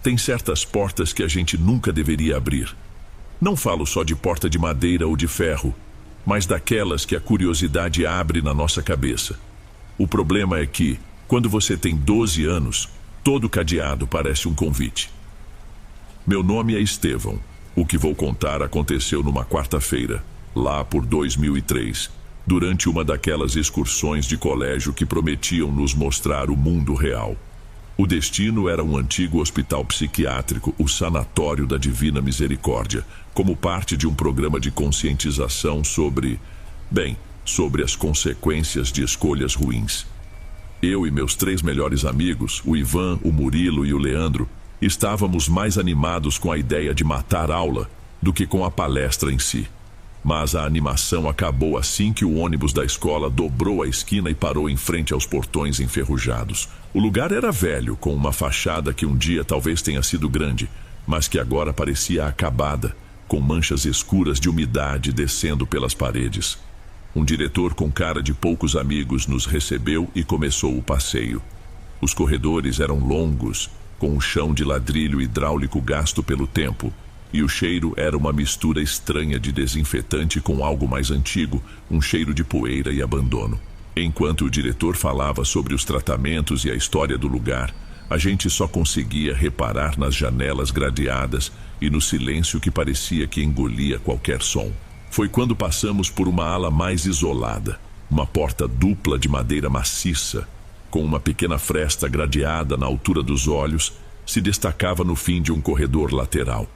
Tem certas portas que a gente nunca deveria abrir. Não falo só de porta de madeira ou de ferro, mas daquelas que a curiosidade abre na nossa cabeça. O problema é que, quando você tem 12 anos, todo cadeado parece um convite. Meu nome é Estevão. O que vou contar aconteceu numa quarta-feira, lá por 2003, durante uma daquelas excursões de colégio que prometiam nos mostrar o mundo real. O destino era um antigo hospital psiquiátrico, o Sanatório da Divina Misericórdia, como parte de um programa de conscientização sobre as consequências de escolhas ruins. Eu e meus 3 melhores amigos, o Ivan, o Murilo e o Leandro, estávamos mais animados com a ideia de matar aula do que com a palestra em si. Mas a animação acabou assim que o ônibus da escola dobrou a esquina e parou em frente aos portões enferrujados. O lugar era velho, com uma fachada que um dia talvez tenha sido grande, mas que agora parecia acabada, com manchas escuras de umidade descendo pelas paredes. Um diretor com cara de poucos amigos nos recebeu e começou o passeio. Os corredores eram longos, com o chão de ladrilho hidráulico gasto pelo tempo, e o cheiro era uma mistura estranha de desinfetante com algo mais antigo, um cheiro de poeira e abandono. Enquanto o diretor falava sobre os tratamentos e a história do lugar, a gente só conseguia reparar nas janelas gradeadas e no silêncio que parecia que engolia qualquer som. Foi quando passamos por uma ala mais isolada, uma porta dupla de madeira maciça, com uma pequena fresta gradeada na altura dos olhos, se destacava no fim de um corredor lateral.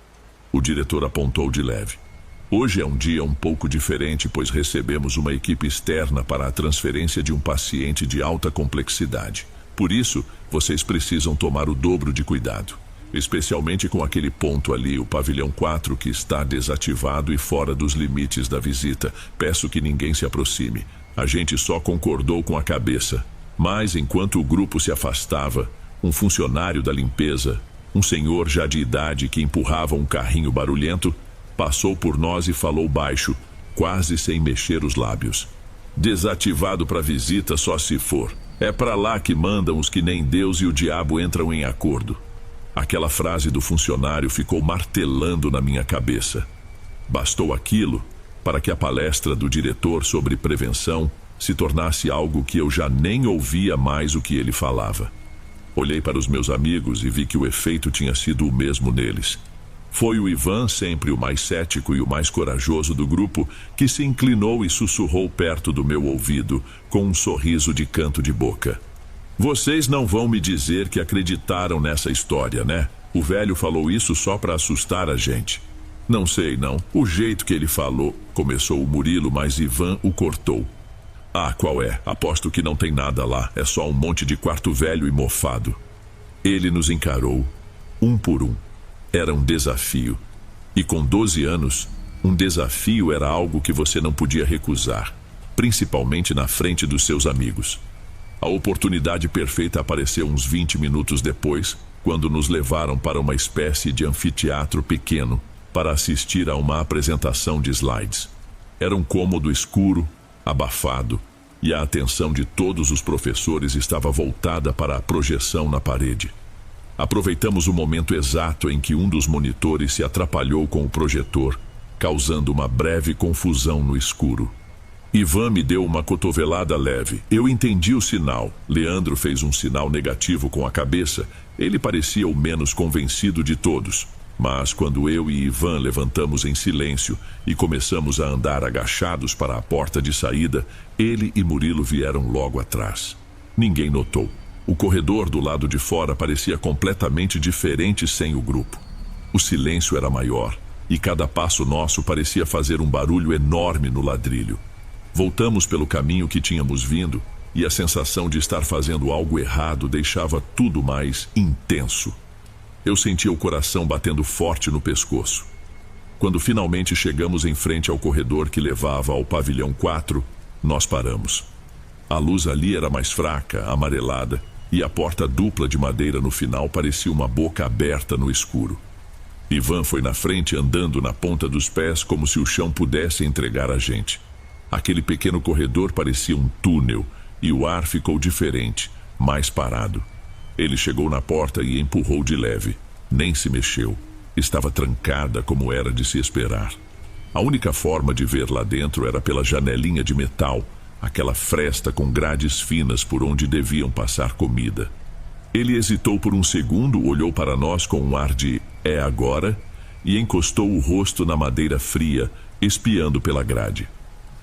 O diretor apontou de leve. Hoje é um dia um pouco diferente, pois recebemos uma equipe externa para a transferência de um paciente de alta complexidade. Por isso, vocês precisam tomar o dobro de cuidado, especialmente com aquele ponto ali, o pavilhão 4, que está desativado e fora dos limites da visita. Peço que ninguém se aproxime. A gente só concordou com a cabeça. Mas, enquanto o grupo se afastava, um funcionário da limpeza, um senhor já de idade que empurrava um carrinho barulhento, passou por nós e falou baixo, quase sem mexer os lábios. Desativado para visita só se for. É para lá que mandam os que nem Deus e o diabo entram em acordo. Aquela frase do funcionário ficou martelando na minha cabeça. Bastou aquilo para que a palestra do diretor sobre prevenção se tornasse algo que eu já nem ouvia mais o que ele falava. Olhei para os meus amigos e vi que o efeito tinha sido o mesmo neles. Foi o Ivan, sempre o mais cético e o mais corajoso do grupo, que se inclinou e sussurrou perto do meu ouvido, com um sorriso de canto de boca. Vocês não vão me dizer que acreditaram nessa história, né? O velho falou isso só para assustar a gente. Não sei, não. O jeito que ele falou, começou o Murilo, mas Ivan o cortou. Ah, qual é? Aposto que não tem nada lá. É só um monte de quarto velho e mofado. Ele nos encarou, um por um. Era um desafio. E com 12 anos, um desafio era algo que você não podia recusar, principalmente na frente dos seus amigos. A oportunidade perfeita apareceu uns 20 minutos depois, quando nos levaram para uma espécie de anfiteatro pequeno para assistir a uma apresentação de slides. Era um cômodo escuro, abafado, e a atenção de todos os professores estava voltada para a projeção na parede. Aproveitamos o momento exato em que um dos monitores se atrapalhou com o projetor, causando uma breve confusão no escuro. Ivan me deu uma cotovelada leve. Eu entendi o sinal. Leandro fez um sinal negativo com a cabeça. Ele parecia o menos convencido de todos. Mas quando eu e Ivan levantamos em silêncio e começamos a andar agachados para a porta de saída, ele e Murilo vieram logo atrás. Ninguém notou. O corredor do lado de fora parecia completamente diferente sem o grupo. O silêncio era maior e cada passo nosso parecia fazer um barulho enorme no ladrilho. Voltamos pelo caminho que tínhamos vindo e a sensação de estar fazendo algo errado deixava tudo mais intenso. Eu sentia o coração batendo forte no pescoço. Quando finalmente chegamos em frente ao corredor que levava ao pavilhão 4, nós paramos. A luz ali era mais fraca, amarelada, e a porta dupla de madeira no final parecia uma boca aberta no escuro. Ivan foi na frente andando na ponta dos pés como se o chão pudesse entregar a gente. Aquele pequeno corredor parecia um túnel e o ar ficou diferente, mais parado. Ele chegou na porta e empurrou de leve. Nem se mexeu. Estava trancada como era de se esperar. A única forma de ver lá dentro era pela janelinha de metal, aquela fresta com grades finas por onde deviam passar comida. Ele hesitou por um segundo, olhou para nós com um ar de "é agora" e encostou o rosto na madeira fria, espiando pela grade.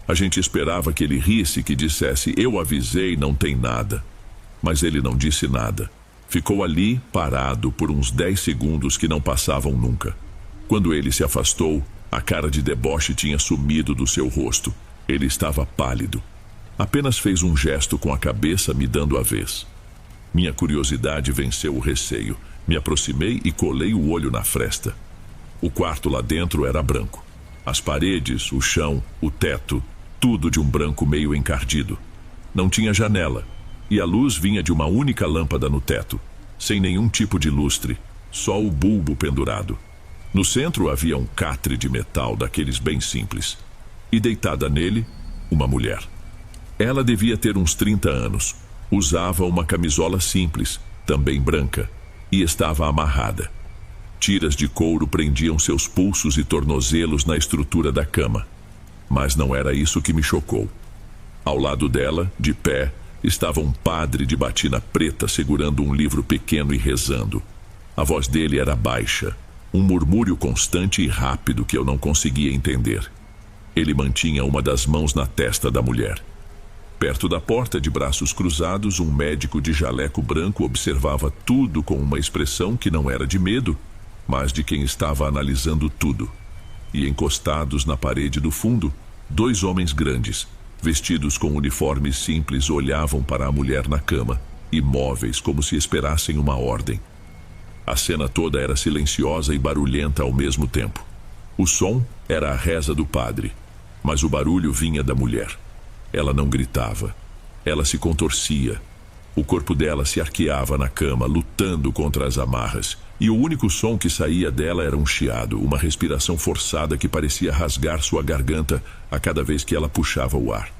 A gente esperava que ele risse, que dissesse "eu avisei, não tem nada". Mas ele não disse nada. Ficou ali, parado, por uns 10 segundos que não passavam nunca. Quando ele se afastou, a cara de deboche tinha sumido do seu rosto. Ele estava pálido. Apenas fez um gesto com a cabeça, me dando a vez. Minha curiosidade venceu o receio. Me aproximei e colei o olho na fresta. O quarto lá dentro era branco. As paredes, o chão, o teto, tudo de um branco meio encardido. Não tinha janela, e a luz vinha de uma única lâmpada no teto, sem nenhum tipo de lustre, só o bulbo pendurado. No centro havia um catre de metal daqueles bem simples, e deitada nele, uma mulher. Ela devia ter uns 30 anos, usava uma camisola simples, também branca, e estava amarrada. Tiras de couro prendiam seus pulsos e tornozelos na estrutura da cama. Mas não era isso que me chocou. Ao lado dela, de pé, estava um padre de batina preta segurando um livro pequeno e rezando. A voz dele era baixa, um murmúrio constante e rápido que eu não conseguia entender. Ele mantinha uma das mãos na testa da mulher. Perto da porta, de braços cruzados, um médico de jaleco branco observava tudo com uma expressão que não era de medo, mas de quem estava analisando tudo. E encostados na parede do fundo, 2 homens grandes, vestidos com uniformes simples, olhavam para a mulher na cama, imóveis como se esperassem uma ordem. A cena toda era silenciosa e barulhenta ao mesmo tempo. O som era a reza do padre, mas o barulho vinha da mulher. Ela não gritava. Ela se contorcia. O corpo dela se arqueava na cama, lutando contra as amarras, e o único som que saía dela era um chiado, uma respiração forçada que parecia rasgar sua garganta a cada vez que ela puxava o ar.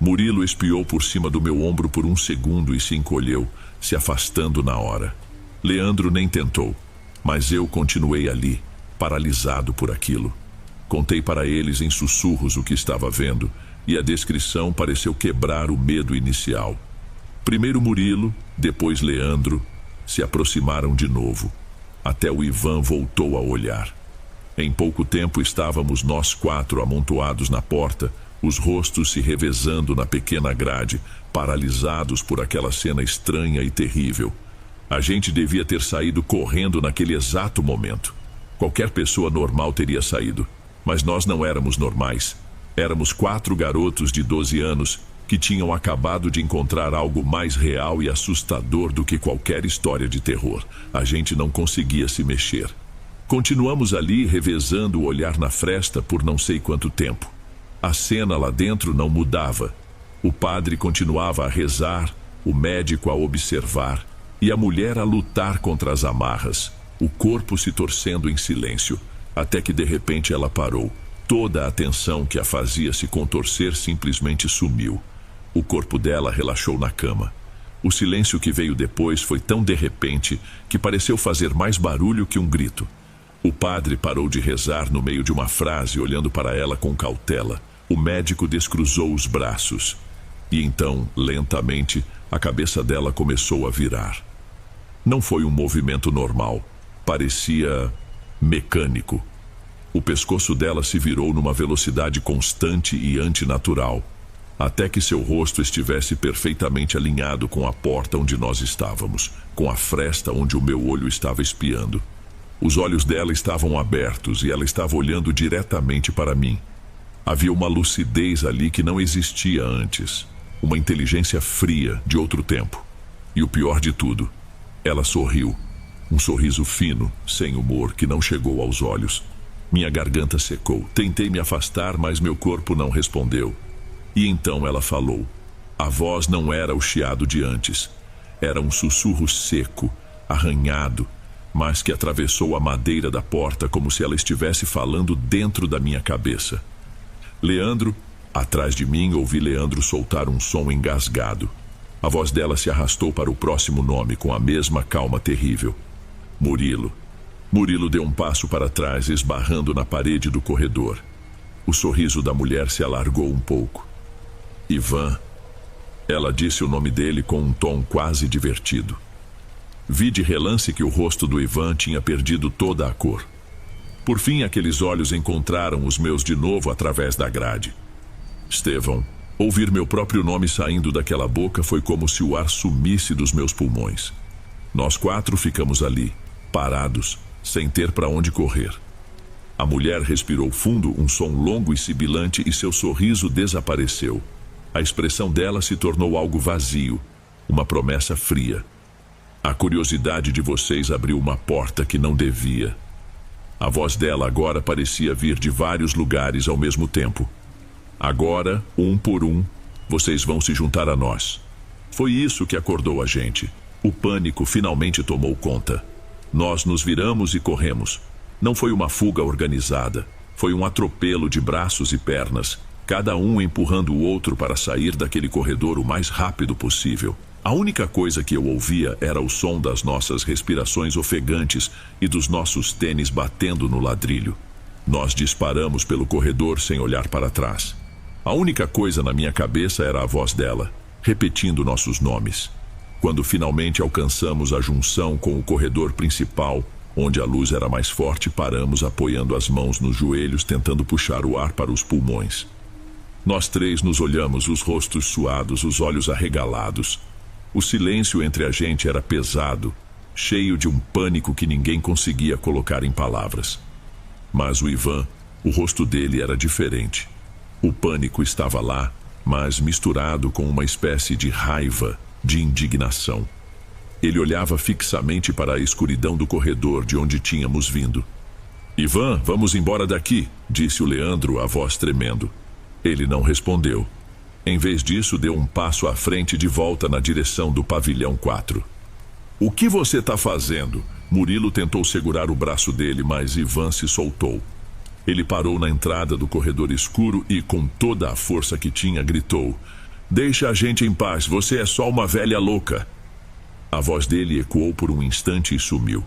Murilo espiou por cima do meu ombro por um segundo e se encolheu, se afastando na hora. Leandro nem tentou, mas eu continuei ali, paralisado por aquilo. Contei para eles em sussurros o que estava vendo, e a descrição pareceu quebrar o medo inicial. Primeiro Murilo, depois Leandro, se aproximaram de novo. Até o Ivan voltou a olhar. Em pouco tempo estávamos nós 4 amontoados na porta, os rostos se revezando na pequena grade, paralisados por aquela cena estranha e terrível. A gente devia ter saído correndo naquele exato momento. Qualquer pessoa normal teria saído, mas nós não éramos normais. Éramos 4 garotos de 12 anos que tinham acabado de encontrar algo mais real e assustador do que qualquer história de terror. A gente não conseguia se mexer. Continuamos ali, revezando o olhar na fresta por não sei quanto tempo. A cena lá dentro não mudava. O padre continuava a rezar, o médico a observar e a mulher a lutar contra as amarras, o corpo se torcendo em silêncio, até que de repente ela parou. Toda a tensão que a fazia se contorcer simplesmente sumiu. O corpo dela relaxou na cama. O silêncio que veio depois foi tão de repente que pareceu fazer mais barulho que um grito. O padre parou de rezar no meio de uma frase, olhando para ela com cautela. O médico descruzou os braços. E então, lentamente, a cabeça dela começou a virar. Não foi um movimento normal. Parecia mecânico. O pescoço dela se virou numa velocidade constante e antinatural, até que seu rosto estivesse perfeitamente alinhado com a porta onde nós estávamos, com a fresta onde o meu olho estava espiando. Os olhos dela estavam abertos e ela estava olhando diretamente para mim. Havia uma lucidez ali que não existia antes, uma inteligência fria de outro tempo. E o pior de tudo, ela sorriu, um sorriso fino, sem humor, que não chegou aos olhos. Minha garganta secou. Tentei me afastar, mas meu corpo não respondeu. E então ela falou. A voz não era o chiado de antes. Era um sussurro seco, arranhado, mas que atravessou a madeira da porta como se ela estivesse falando dentro da minha cabeça. Leandro, atrás de mim, ouvi Leandro soltar um som engasgado. A voz dela se arrastou para o próximo nome com a mesma calma terrível. Murilo. Murilo deu um passo para trás, esbarrando na parede do corredor. O sorriso da mulher se alargou um pouco. Ivan. Ela disse o nome dele com um tom quase divertido. Vi de relance que o rosto do Ivan tinha perdido toda a cor. Por fim, aqueles olhos encontraram os meus de novo através da grade. Estevão, ouvir meu próprio nome saindo daquela boca foi como se o ar sumisse dos meus pulmões. Nós 4 ficamos ali, parados, sem ter para onde correr. A mulher respirou fundo, um som longo e sibilante, e seu sorriso desapareceu. A expressão dela se tornou algo vazio, uma promessa fria. A curiosidade de vocês abriu uma porta que não devia. A voz dela agora parecia vir de vários lugares ao mesmo tempo. Agora, um por um, vocês vão se juntar a nós. Foi isso que acordou a gente. O pânico finalmente tomou conta. Nós nos viramos e corremos. Não foi uma fuga organizada. Foi um atropelo de braços e pernas, cada um empurrando o outro para sair daquele corredor o mais rápido possível. A única coisa que eu ouvia era o som das nossas respirações ofegantes e dos nossos tênis batendo no ladrilho. Nós disparamos pelo corredor sem olhar para trás. A única coisa na minha cabeça era a voz dela, repetindo nossos nomes. Quando finalmente alcançamos a junção com o corredor principal, onde a luz era mais forte, paramos apoiando as mãos nos joelhos, tentando puxar o ar para os pulmões. Nós 3 nos olhamos, os rostos suados, os olhos arregalados. O silêncio entre a gente era pesado, cheio de um pânico que ninguém conseguia colocar em palavras. Mas o Ivan, o rosto dele era diferente. O pânico estava lá, mas misturado com uma espécie de raiva, de indignação. Ele olhava fixamente para a escuridão do corredor de onde tínhamos vindo. Ivan, vamos embora daqui, disse o Leandro, a voz tremendo. Ele não respondeu. Em vez disso, deu um passo à frente de volta na direção do pavilhão 4. O que você está fazendo? Murilo tentou segurar o braço dele, mas Ivan se soltou. Ele parou na entrada do corredor escuro e, com toda a força que tinha, gritou: Deixa a gente em paz, você é só uma velha louca. A voz dele ecoou por um instante e sumiu.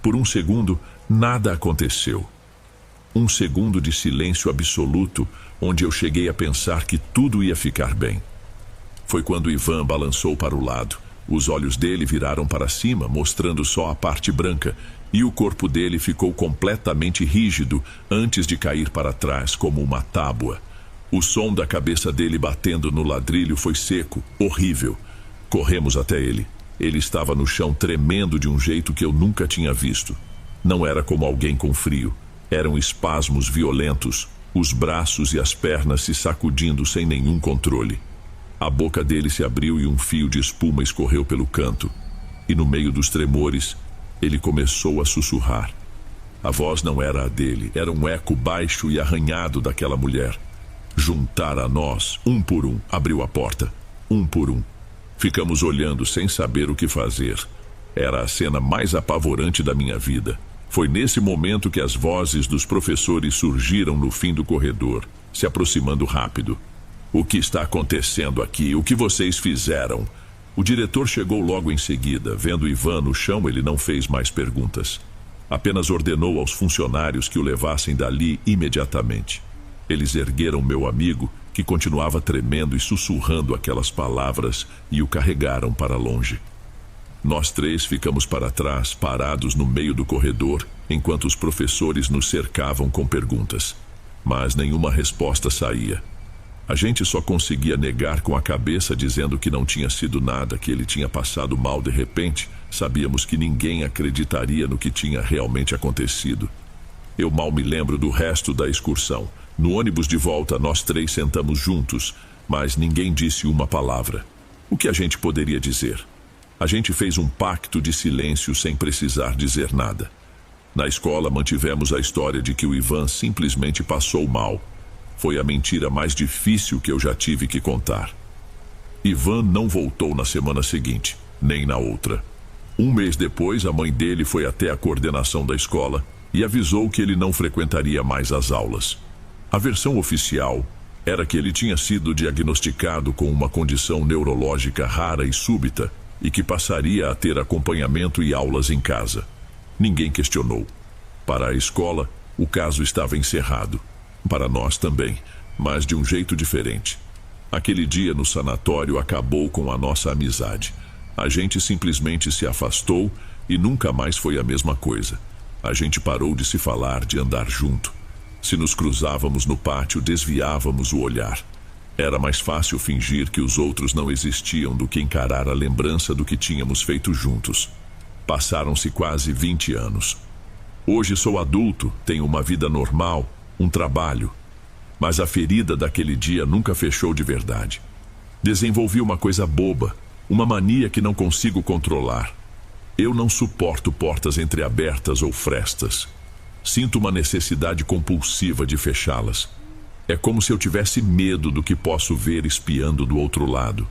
Por um segundo, nada aconteceu. Um segundo de silêncio absoluto, onde eu cheguei a pensar que tudo ia ficar bem. Foi quando Ivan balançou para o lado. Os olhos dele viraram para cima, mostrando só a parte branca, e o corpo dele ficou completamente rígido antes de cair para trás como uma tábua. O som da cabeça dele batendo no ladrilho foi seco, horrível. Corremos até ele. Ele estava no chão tremendo de um jeito que eu nunca tinha visto. Não era como alguém com frio. Eram espasmos violentos, os braços e as pernas se sacudindo sem nenhum controle. A boca dele se abriu e um fio de espuma escorreu pelo canto. E no meio dos tremores, ele começou a sussurrar. A voz não era a dele, era um eco baixo e arranhado daquela mulher. Juntar a nós, um por um, abriu a porta. Um por um. Ficamos olhando sem saber o que fazer. Era a cena mais apavorante da minha vida. Foi nesse momento que as vozes dos professores surgiram no fim do corredor, se aproximando rápido. O que está acontecendo aqui? O que vocês fizeram? O diretor chegou logo em seguida. Vendo Ivan no chão, ele não fez mais perguntas. Apenas ordenou aos funcionários que o levassem dali imediatamente. Eles ergueram meu amigo, que continuava tremendo e sussurrando aquelas palavras, e o carregaram para longe. Nós 3 ficamos para trás, parados no meio do corredor, enquanto os professores nos cercavam com perguntas. Mas nenhuma resposta saía. A gente só conseguia negar com a cabeça, dizendo que não tinha sido nada, que ele tinha passado mal de repente. Sabíamos que ninguém acreditaria no que tinha realmente acontecido. Eu mal me lembro do resto da excursão. No ônibus de volta, nós 3 sentamos juntos, mas ninguém disse uma palavra. O que a gente poderia dizer? A gente fez um pacto de silêncio sem precisar dizer nada. Na escola, mantivemos a história de que o Ivan simplesmente passou mal. Foi a mentira mais difícil que eu já tive que contar. Ivan não voltou na semana seguinte, nem na outra. Um mês depois, a mãe dele foi até a coordenação da escola e avisou que ele não frequentaria mais as aulas. A versão oficial era que ele tinha sido diagnosticado com uma condição neurológica rara e súbita e que passaria a ter acompanhamento e aulas em casa. Ninguém questionou. Para a escola, o caso estava encerrado. Para nós também, mas de um jeito diferente. Aquele dia no sanatório acabou com a nossa amizade. A gente simplesmente se afastou e nunca mais foi a mesma coisa. A gente parou de se falar, de andar junto. Se nos cruzávamos no pátio, desviávamos o olhar. Era mais fácil fingir que os outros não existiam do que encarar a lembrança do que tínhamos feito juntos. Passaram-se quase 20 anos. Hoje sou adulto, tenho uma vida normal, um trabalho. Mas a ferida daquele dia nunca fechou de verdade. Desenvolvi uma coisa boba, uma mania que não consigo controlar. Eu não suporto portas entreabertas ou frestas. Sinto uma necessidade compulsiva de fechá-las. É como se eu tivesse medo do que posso ver espiando do outro lado.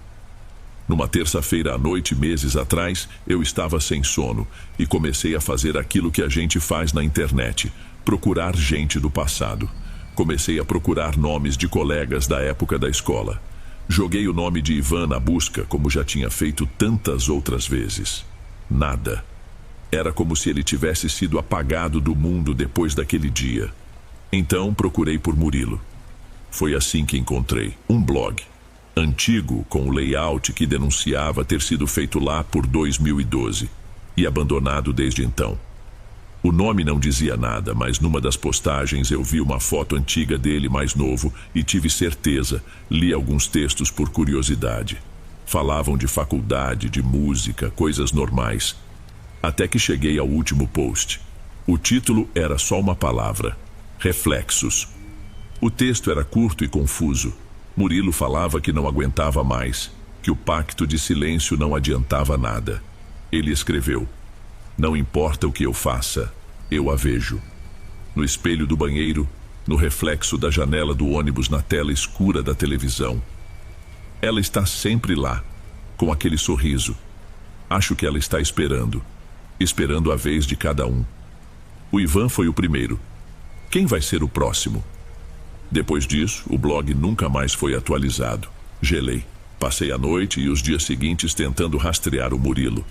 Numa terça-feira à noite, meses atrás, eu estava sem sono e comecei a fazer aquilo que a gente faz na internet, procurar gente do passado. Comecei a procurar nomes de colegas da época da escola. Joguei o nome de Ivan na busca, como já tinha feito tantas outras vezes. Nada. Era como se ele tivesse sido apagado do mundo depois daquele dia. Então procurei por Murilo. Foi assim que encontrei um blog antigo, com o layout que denunciava ter sido feito lá por 2012 e abandonado desde então. O nome não dizia nada, mas numa das postagens eu vi uma foto antiga dele mais novo e tive certeza, li alguns textos por curiosidade. Falavam de faculdade, de música, coisas normais. Até que cheguei ao último post. O título era só uma palavra: Reflexos. O texto era curto e confuso. Murilo falava que não aguentava mais, que o pacto de silêncio não adiantava nada. Ele escreveu: não importa o que eu faça, eu a vejo. No espelho do banheiro, no reflexo da janela do ônibus, na tela escura da televisão. Ela está sempre lá, com aquele sorriso. Acho que ela está esperando a vez de cada um. O Ivan foi o primeiro. Quem vai ser o próximo? Depois disso, o blog nunca mais foi atualizado. Gelei. Passei a noite e os dias seguintes tentando rastrear o Murilo.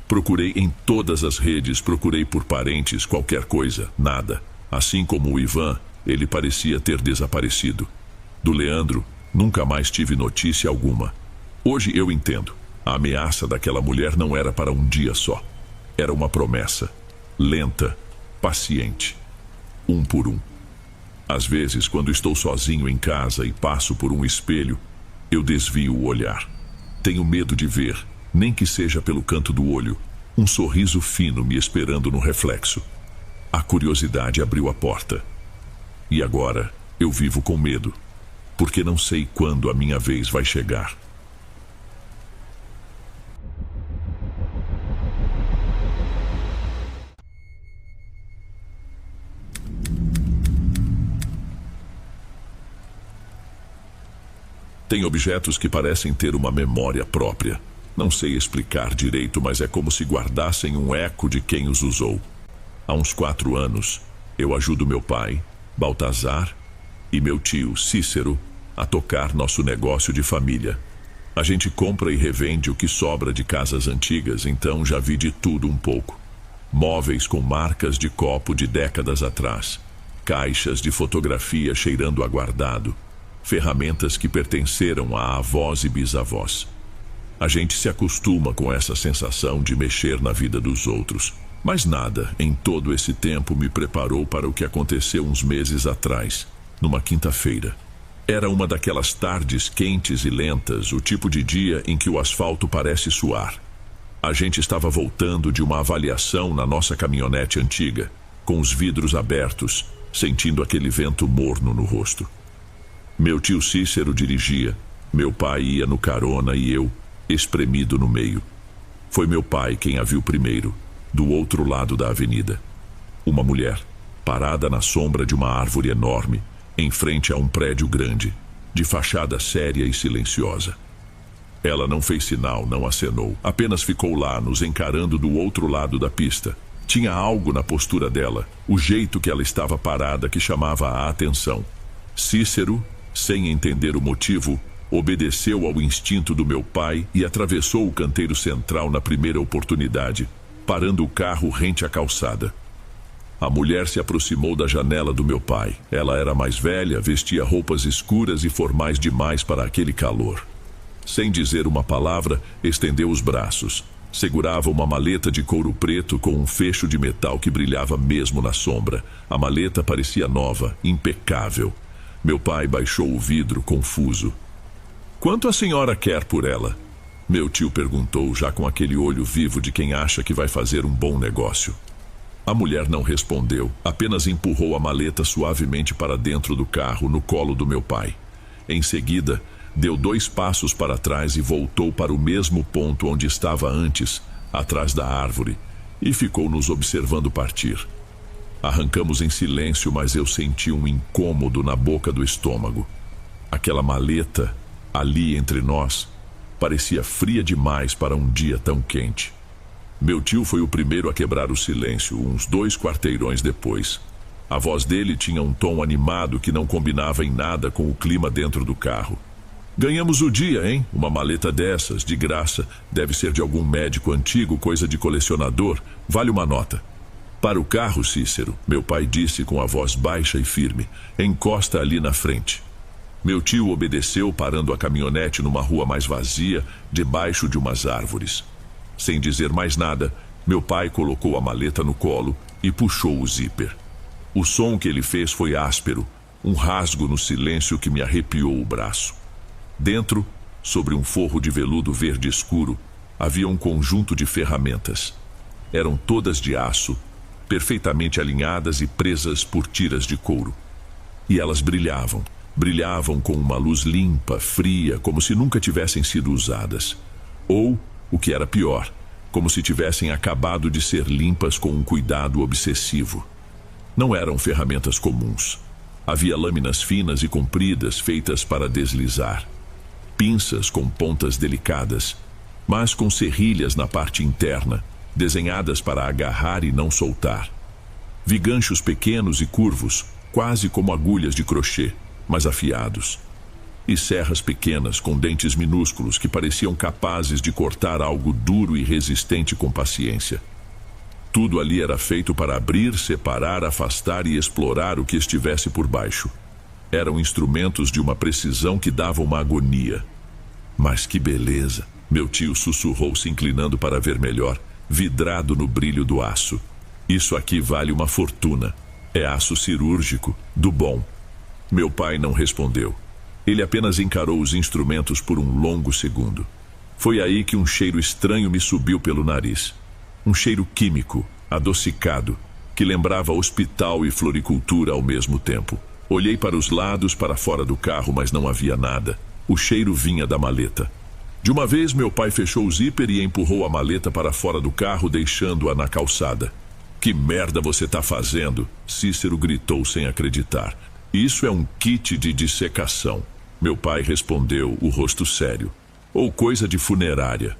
Procurei em todas as redes, procurei por parentes, qualquer coisa, nada. Assim como o Ivan, ele parecia ter desaparecido. Do Leandro, nunca mais tive notícia alguma. Hoje eu entendo. A ameaça daquela mulher não era para um dia só. Era uma promessa. Lenta, paciente. Um por um. Às vezes, quando estou sozinho em casa e passo por um espelho, eu desvio o olhar. Tenho medo de ver, nem que seja pelo canto do olho, um sorriso fino me esperando no reflexo. A curiosidade abriu a porta. E agora eu vivo com medo, porque não sei quando a minha vez vai chegar. Tem objetos que parecem ter uma memória própria. Não sei explicar direito, mas é como se guardassem um eco de quem os usou. Há uns 4 anos, eu ajudo meu pai, Baltazar, e meu tio, Cícero, a tocar nosso negócio de família. A gente compra e revende o que sobra de casas antigas, então já vi de tudo um pouco. Móveis com marcas de copo de décadas atrás, caixas de fotografia cheirando a guardado, ferramentas que pertenceram a avós e bisavós. A gente se acostuma com essa sensação de mexer na vida dos outros. Mas nada, em todo esse tempo, me preparou para o que aconteceu uns meses atrás, numa quinta-feira. Era uma daquelas tardes quentes e lentas, o tipo de dia em que o asfalto parece suar. A gente estava voltando de uma avaliação na nossa caminhonete antiga, com os vidros abertos, sentindo aquele vento morno no rosto. Meu tio Cícero dirigia, meu pai ia no carona e eu, espremido no meio. Foi meu pai quem a viu primeiro, do outro lado da avenida. Uma mulher, parada na sombra de uma árvore enorme, em frente a um prédio grande, de fachada séria e silenciosa. Ela não fez sinal, não acenou, apenas ficou lá, nos encarando do outro lado da pista. Tinha algo na postura dela, o jeito que ela estava parada, que chamava a atenção. Cícero, sem entender o motivo, obedeceu ao instinto do meu pai e atravessou o canteiro central na primeira oportunidade, parando o carro rente à calçada. A mulher se aproximou da janela do meu pai. Ela era mais velha, vestia roupas escuras e formais demais para aquele calor. Sem dizer uma palavra, estendeu os braços. Segurava uma maleta de couro preto com um fecho de metal que brilhava mesmo na sombra. A maleta parecia nova, impecável. Meu pai baixou o vidro, confuso. "Quanto a senhora quer por ela?" Meu tio perguntou, já com aquele olho vivo de quem acha que vai fazer um bom negócio. A mulher não respondeu, apenas empurrou a maleta suavemente para dentro do carro, no colo do meu pai. Em seguida, deu 2 passos para trás e voltou para o mesmo ponto onde estava antes, atrás da árvore, e ficou nos observando partir. Arrancamos em silêncio, mas eu senti um incômodo na boca do estômago. Aquela maleta, ali entre nós, parecia fria demais para um dia tão quente. Meu tio foi o primeiro a quebrar o silêncio, uns 2 quarteirões depois. A voz dele tinha um tom animado que não combinava em nada com o clima dentro do carro. "Ganhamos o dia, hein? Uma maleta dessas, de graça. Deve ser de algum médico antigo, coisa de colecionador. Vale uma nota." "Para o carro, Cícero," meu pai disse com a voz baixa e firme. "Encosta ali na frente." Meu tio obedeceu, parando a caminhonete numa rua mais vazia, debaixo de umas árvores. Sem dizer mais nada, meu pai colocou a maleta no colo e puxou o zíper. O som que ele fez foi áspero, um rasgo no silêncio que me arrepiou o braço. Dentro, sobre um forro de veludo verde escuro, havia um conjunto de ferramentas. Eram todas de aço, perfeitamente alinhadas e presas por tiras de couro. E elas brilhavam com uma luz limpa, fria, como se nunca tivessem sido usadas. Ou, o que era pior, como se tivessem acabado de ser limpas com um cuidado obsessivo. Não eram ferramentas comuns. Havia lâminas finas e compridas feitas para deslizar. Pinças com pontas delicadas, mas com serrilhas na parte interna, desenhadas para agarrar e não soltar. Vi ganchos pequenos e curvos, quase como agulhas de crochê, mas afiados. E serras pequenas com dentes minúsculos que pareciam capazes de cortar algo duro e resistente com paciência. Tudo ali era feito para abrir, separar, afastar e explorar o que estivesse por baixo. Eram instrumentos de uma precisão que dava uma agonia. "Mas que beleza!" Meu tio sussurrou, se inclinando para ver melhor, vidrado no brilho do aço. "Isso aqui vale uma fortuna. É aço cirúrgico, do bom." Meu pai não respondeu. Ele apenas encarou os instrumentos por um longo segundo. Foi aí que um cheiro estranho me subiu pelo nariz. Um cheiro químico, adocicado, que lembrava hospital e floricultura ao mesmo tempo. Olhei para os lados, para fora do carro, mas não havia nada. O cheiro vinha da maleta. De uma vez, meu pai fechou o zíper e empurrou a maleta para fora do carro, deixando-a na calçada. "Que merda você tá fazendo?" Cícero gritou sem acreditar. "Isso é um kit de dissecação." Meu pai respondeu, o rosto sério. "Ou coisa de funerária.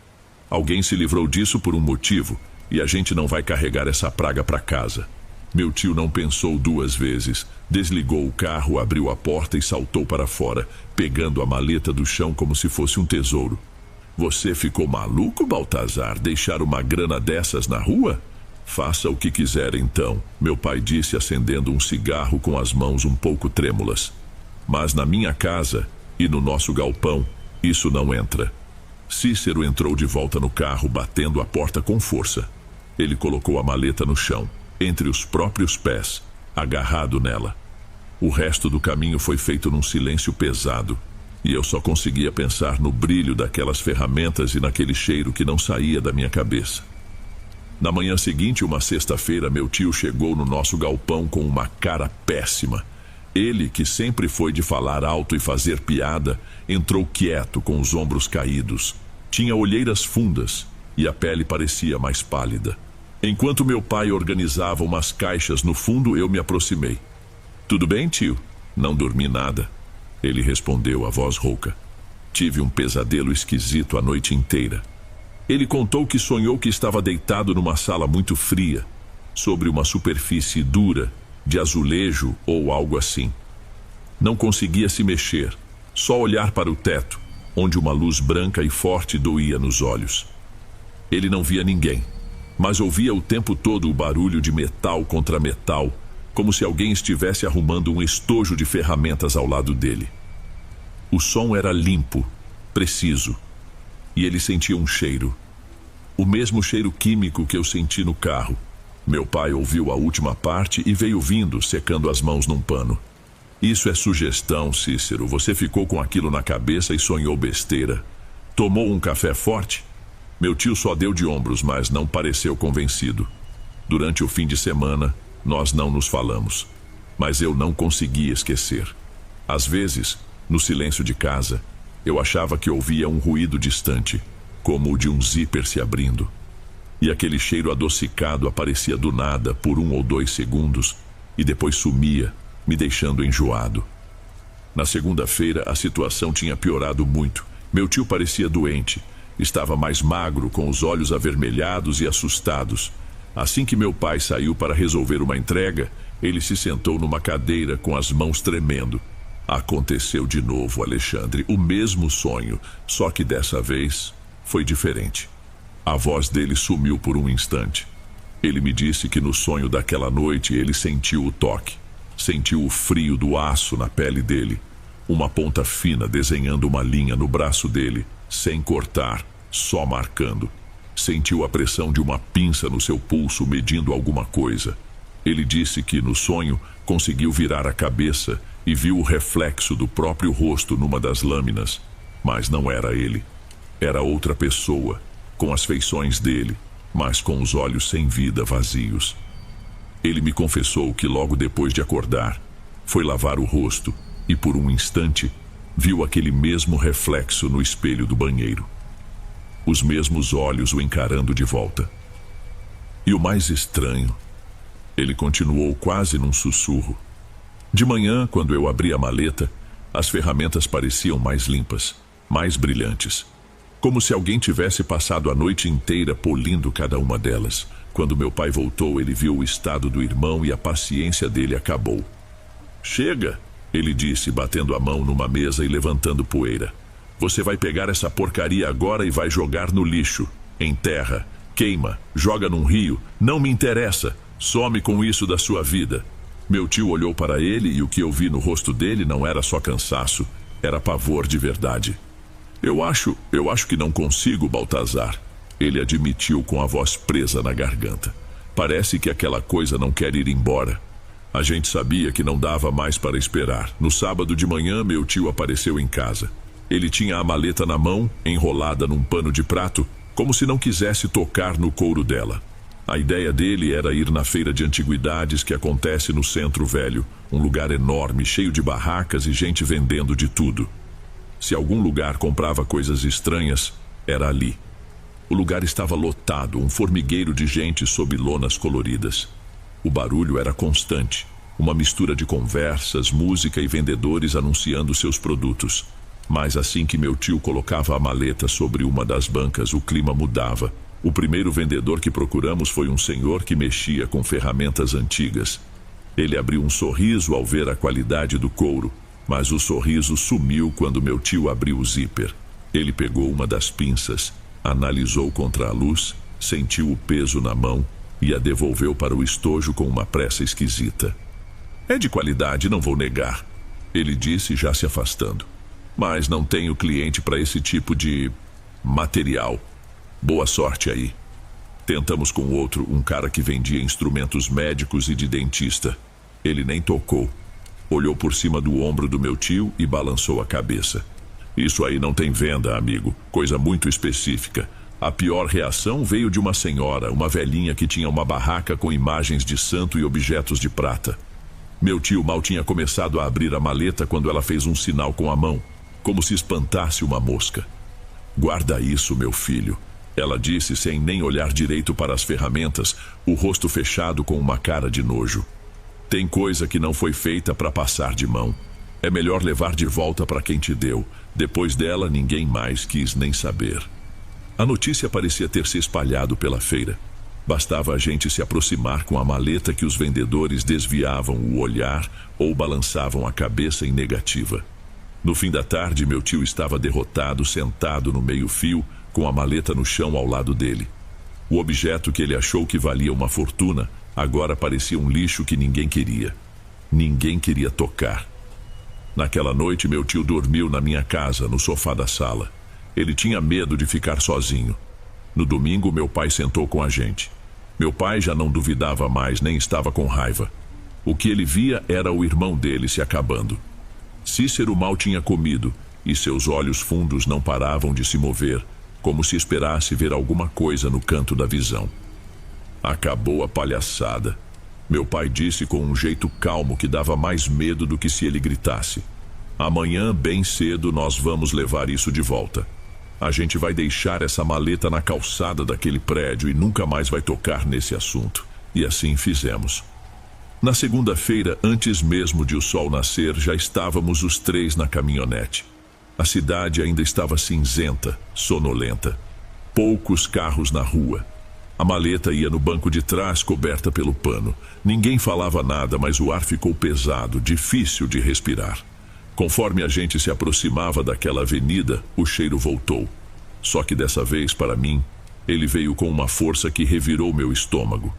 Alguém se livrou disso por um motivo, e a gente não vai carregar essa praga para casa." Meu tio não pensou 2 vezes. Desligou o carro, abriu a porta e saltou para fora, pegando a maleta do chão como se fosse um tesouro. "Você ficou maluco, Baltazar? Deixar uma grana dessas na rua?" "Faça o que quiser então," meu pai disse, acendendo um cigarro com as mãos um pouco trêmulas. "Mas na minha casa e no nosso galpão, isso não entra." Cícero entrou de volta no carro, batendo a porta com força. Ele colocou a maleta no chão, entre os próprios pés, agarrado nela. O resto do caminho foi feito num silêncio pesado, e eu só conseguia pensar no brilho daquelas ferramentas e naquele cheiro que não saía da minha cabeça. Na manhã seguinte, uma sexta-feira, meu tio chegou no nosso galpão com uma cara péssima. Ele, que sempre foi de falar alto e fazer piada, entrou quieto, com os ombros caídos. Tinha olheiras fundas e a pele parecia mais pálida. Enquanto meu pai organizava umas caixas no fundo, eu me aproximei. "Tudo bem, tio?" "Não dormi nada," ele respondeu, a voz rouca. "Tive um pesadelo esquisito a noite inteira." Ele contou que sonhou que estava deitado numa sala muito fria, sobre uma superfície dura, de azulejo ou algo assim. Não conseguia se mexer, só olhar para o teto, onde uma luz branca e forte doía nos olhos. Ele não via ninguém. mas ouvia o tempo todo o barulho de metal contra metal, como se alguém estivesse arrumando um estojo de ferramentas ao lado dele. O som era limpo, preciso, e ele sentia um cheiro. O mesmo cheiro químico que eu senti no carro. Meu pai ouviu a última parte e veio vindo, secando as mãos num pano. Isso é sugestão, Cícero. Você ficou com aquilo na cabeça e sonhou besteira. Tomou um café forte? Meu tio só deu de ombros, mas não pareceu convencido. Durante o fim de semana, nós não nos falamos. Mas eu não conseguia esquecer. Às vezes, no silêncio de casa, eu achava que ouvia um ruído distante, como o de um zíper se abrindo. E aquele cheiro adocicado aparecia do nada por 1 ou 2 segundos e depois sumia, me deixando enjoado. Na segunda-feira, a situação tinha piorado muito. Meu tio parecia doente. Estava mais magro, com os olhos avermelhados e assustados. Assim que meu pai saiu para resolver uma entrega, ele se sentou numa cadeira com as mãos tremendo. Aconteceu de novo, Alexandre, o mesmo sonho, só que dessa vez foi diferente. A voz dele sumiu por um instante. Ele me disse que no sonho daquela noite ele sentiu o toque. Sentiu o frio do aço na pele dele. Uma ponta fina desenhando uma linha no braço dele, sem cortar, só marcando. Sentiu a pressão de uma pinça no seu pulso medindo alguma coisa. Ele disse que no sonho conseguiu virar a cabeça e viu o reflexo do próprio rosto numa das lâminas. Mas não era ele. Era outra pessoa, com as feições dele, mas com os olhos sem vida, vazios. Ele me confessou que logo depois de acordar, foi lavar o rosto e por um instante viu aquele mesmo reflexo no espelho do banheiro. Os mesmos olhos o encarando de volta. E o mais estranho, ele continuou quase num sussurro. De manhã, quando eu abri a maleta, as ferramentas pareciam mais limpas, mais brilhantes. Como se alguém tivesse passado a noite inteira polindo cada uma delas. Quando meu pai voltou, ele viu o estado do irmão e a paciência dele acabou. "Chega", ele disse, batendo a mão numa mesa e levantando poeira. "Você vai pegar essa porcaria agora e vai jogar no lixo. Enterra, queima, joga num rio. Não me interessa. Some com isso da sua vida." Meu tio olhou para ele e o que eu vi no rosto dele não era só cansaço, era pavor de verdade. Eu acho que não consigo, Baltazar", ele admitiu com a voz presa na garganta. "Parece que aquela coisa não quer ir embora." A gente sabia que não dava mais para esperar. No sábado de manhã, meu tio apareceu em casa. Ele tinha a maleta na mão, enrolada num pano de prato, como se não quisesse tocar no couro dela. A ideia dele era ir na feira de antiguidades que acontece no Centro Velho, um lugar enorme, cheio de barracas e gente vendendo de tudo. Se algum lugar comprava coisas estranhas, era ali. O lugar estava lotado, um formigueiro de gente sob lonas coloridas. O barulho era constante, uma mistura de conversas, música e vendedores anunciando seus produtos. Mas assim que meu tio colocava a maleta sobre uma das bancas, o clima mudava. O primeiro vendedor que procuramos foi um senhor que mexia com ferramentas antigas. Ele abriu um sorriso ao ver a qualidade do couro, mas o sorriso sumiu quando meu tio abriu o zíper. Ele pegou uma das pinças, analisou contra a luz, sentiu o peso na mão e a devolveu para o estojo com uma pressa esquisita. "É de qualidade, não vou negar", ele disse, já se afastando. "Mas não tenho cliente para esse tipo de material. Boa sorte aí." Tentamos com outro, um cara que vendia instrumentos médicos e de dentista. Ele nem tocou. Olhou por cima do ombro do meu tio e balançou a cabeça. "Isso aí não tem venda, amigo. Coisa muito específica." A pior reação veio de uma senhora, uma velhinha que tinha uma barraca com imagens de santo e objetos de prata. Meu tio mal tinha começado a abrir a maleta quando ela fez um sinal com a mão, como se espantasse uma mosca. "Guarda isso, meu filho", ela disse sem nem olhar direito para as ferramentas, o rosto fechado com uma cara de nojo. "Tem coisa que não foi feita para passar de mão. É melhor levar de volta para quem te deu. Depois dela, ninguém mais quis nem saber." A notícia parecia ter se espalhado pela feira. Bastava a gente se aproximar com a maleta que os vendedores desviavam o olhar ou balançavam a cabeça em negativa. No fim da tarde, meu tio estava derrotado, sentado no meio-fio, com a maleta no chão ao lado dele. O objeto que ele achou que valia uma fortuna agora parecia um lixo que ninguém queria. Ninguém queria tocar. Naquela noite, meu tio dormiu na minha casa, no sofá da sala. Ele tinha medo de ficar sozinho. No domingo, meu pai sentou com a gente. Meu pai já não duvidava mais, nem estava com raiva. O que ele via era o irmão dele se acabando. Cícero mal tinha comido, e seus olhos fundos não paravam de se mover, como se esperasse ver alguma coisa no canto da visão. Acabou a palhaçada. Meu pai disse com um jeito calmo que dava mais medo do que se ele gritasse. Amanhã, bem cedo, nós vamos levar isso de volta. A gente vai deixar essa maleta na calçada daquele prédio e nunca mais vai tocar nesse assunto. E assim fizemos. Na segunda-feira, antes mesmo de o sol nascer, já estávamos os três na caminhonete. A cidade ainda estava cinzenta, sonolenta. Poucos carros na rua. A maleta ia no banco de trás, coberta pelo pano. Ninguém falava nada, mas o ar ficou pesado, difícil de respirar. Conforme a gente se aproximava daquela avenida, o cheiro voltou. Só que dessa vez, para mim, ele veio com uma força que revirou meu estômago.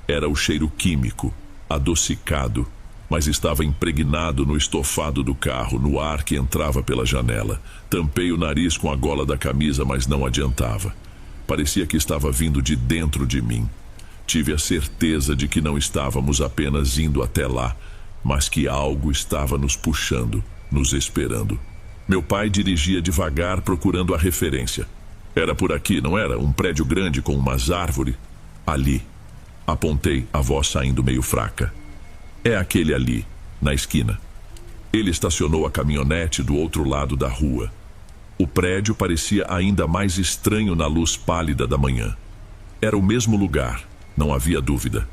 Era o cheiro químico, adocicado, mas estava impregnado no estofado do carro, no ar que entrava pela janela. Tampei o nariz com a gola da camisa, mas não adiantava. Parecia que estava vindo de dentro de mim. Tive a certeza de que não estávamos apenas indo até lá, mas que algo estava nos puxando, nos esperando. Meu pai dirigia devagar, procurando a referência. Era por aqui, não era? Um prédio grande com umas árvores. Ali. Apontei, a voz saindo meio fraca. É aquele ali, na esquina. Ele estacionou a caminhonete do outro lado da rua. O prédio parecia ainda mais estranho na luz pálida da manhã. Era o mesmo lugar, não havia dúvida.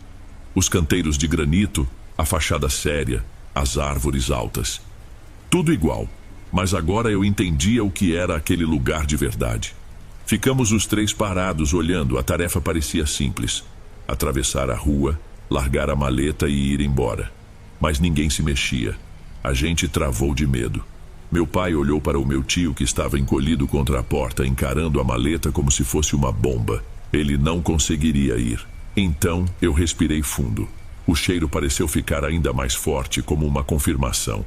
Os canteiros de granito, a fachada séria, as árvores altas. Tudo igual, mas agora eu entendia o que era aquele lugar de verdade. Ficamos os três parados olhando, a tarefa parecia simples. Atravessar a rua, largar a maleta e ir embora. Mas ninguém se mexia. A gente travou de medo. Meu pai olhou para o meu tio que estava encolhido contra a porta, encarando a maleta como se fosse uma bomba. Ele não conseguiria ir. Então eu respirei fundo. O cheiro pareceu ficar ainda mais forte, como uma confirmação.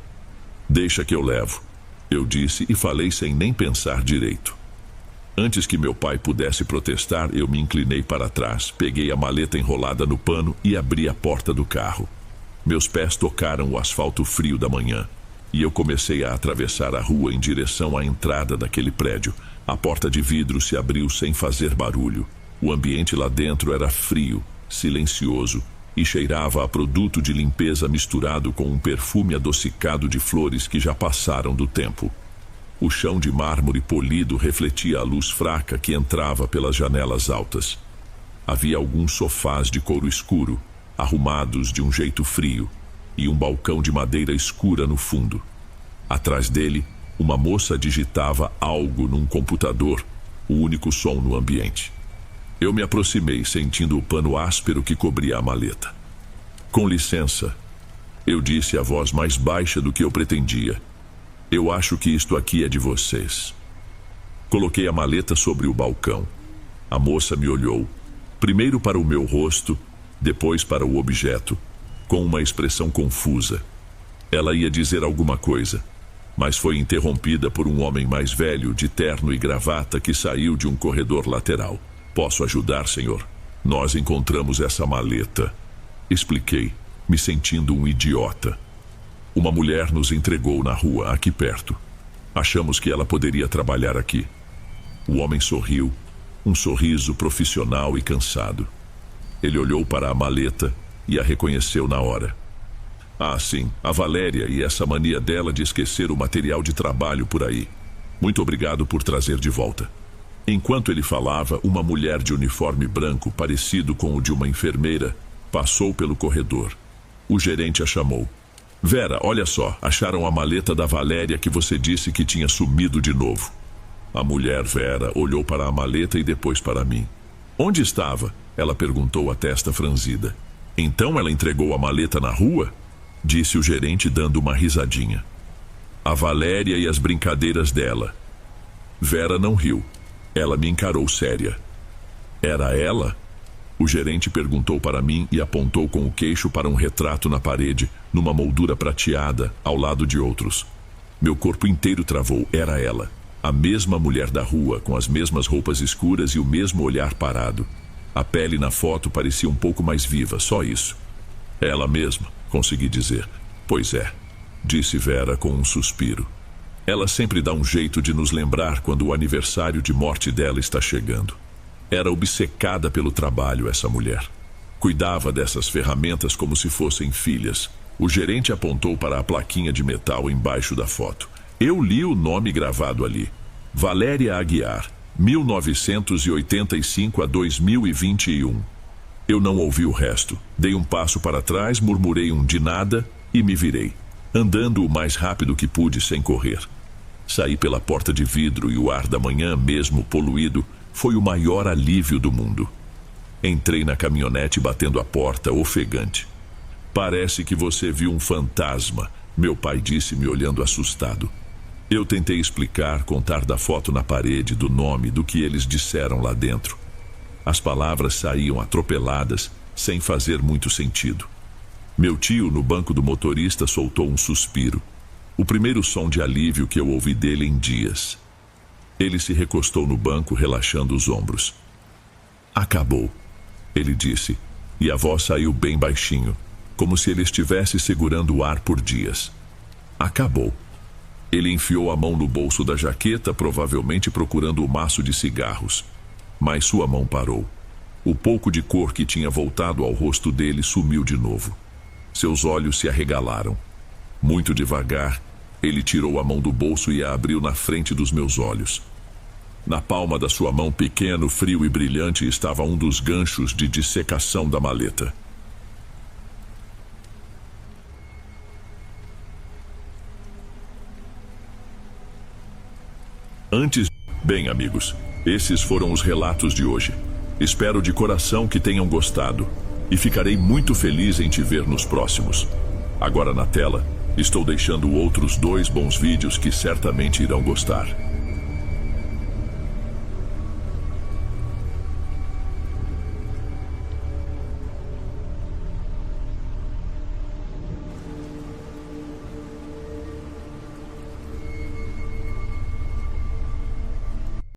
Deixa que eu levo, eu disse e falei sem nem pensar direito. Antes que meu pai pudesse protestar, eu me inclinei para trás, peguei a maleta enrolada no pano e abri a porta do carro. Meus pés tocaram o asfalto frio da manhã. E eu comecei a atravessar a rua em direção à entrada daquele prédio. A porta de vidro se abriu sem fazer barulho. O ambiente lá dentro era frio, silencioso, e cheirava a produto de limpeza misturado com um perfume adocicado de flores que já passaram do tempo. O chão de mármore polido refletia a luz fraca que entrava pelas janelas altas. Havia alguns sofás de couro escuro, arrumados de um jeito frio, e um balcão de madeira escura no fundo. Atrás dele, uma moça digitava algo num computador, o único som no ambiente. Eu me aproximei, sentindo o pano áspero que cobria a maleta. Com licença, eu disse a voz mais baixa do que eu pretendia. Eu acho que isto aqui é de vocês. Coloquei a maleta sobre o balcão. A moça me olhou, primeiro para o meu rosto, depois para o objeto, com uma expressão confusa. Ela ia dizer alguma coisa, mas foi interrompida por um homem mais velho, de terno e gravata, que saiu de um corredor lateral. Posso ajudar, senhor? Nós encontramos essa maleta. Expliquei, me sentindo um idiota. Uma mulher nos entregou na rua, aqui perto. Achamos que ela poderia trabalhar aqui. O homem sorriu, um sorriso profissional e cansado. Ele olhou para a maleta e a reconheceu na hora. Ah, sim, a Valéria e essa mania dela de esquecer o material de trabalho por aí. Muito obrigado por trazer de volta. Enquanto ele falava, uma mulher de uniforme branco, parecido com o de uma enfermeira, passou pelo corredor. O gerente a chamou. Vera, olha só, acharam a maleta da Valéria que você disse que tinha sumido de novo. A mulher Vera olhou para a maleta e depois para mim. Onde estava? Ela perguntou, a testa franzida. Então ela entregou a maleta na rua? Disse o gerente dando uma risadinha. A Valéria e as brincadeiras dela. Vera não riu. Ela me encarou séria. Era ela? O gerente perguntou para mim e apontou com o queixo para um retrato na parede, numa moldura prateada, ao lado de outros. Meu corpo inteiro travou. Era ela. A mesma mulher da rua, com as mesmas roupas escuras e o mesmo olhar parado. A pele na foto parecia um pouco mais viva, só isso. Ela mesma, consegui dizer. Pois é, disse Vera com um suspiro. Ela sempre dá um jeito de nos lembrar quando o aniversário de morte dela está chegando. Era obcecada pelo trabalho, essa mulher. Cuidava dessas ferramentas como se fossem filhas. O gerente apontou para a plaquinha de metal embaixo da foto. Eu li o nome gravado ali. Valéria Aguiar, 1985 a 2021. Eu não ouvi o resto. Dei um passo para trás, murmurei um de nada e me virei, andando o mais rápido que pude sem correr. Saí pela porta de vidro e o ar da manhã, mesmo poluído, foi o maior alívio do mundo. Entrei na caminhonete batendo a porta, ofegante. Parece que você viu um fantasma, meu pai disse, me olhando assustado. Eu tentei explicar, contar da foto na parede, do nome, do que eles disseram lá dentro. As palavras saíam atropeladas, sem fazer muito sentido. Meu tio, no banco do motorista, soltou um suspiro. O primeiro som de alívio que eu ouvi dele em dias. Ele se recostou no banco, relaxando os ombros. Acabou, ele disse, e a voz saiu bem baixinho, como se ele estivesse segurando o ar por dias. Acabou. Ele enfiou a mão no bolso da jaqueta, provavelmente procurando o maço de cigarros. Mas sua mão parou. O pouco de cor que tinha voltado ao rosto dele sumiu de novo. Seus olhos se arregalaram. Muito devagar, ele tirou a mão do bolso e a abriu na frente dos meus olhos. Na palma da sua mão, pequeno, frio e brilhante, estava um dos ganchos de dissecação da maleta. Bem, amigos, esses foram os relatos de hoje. Espero de coração que tenham gostado e ficarei muito feliz em te ver nos próximos. Agora na tela, estou deixando outros 2 bons vídeos que certamente irão gostar.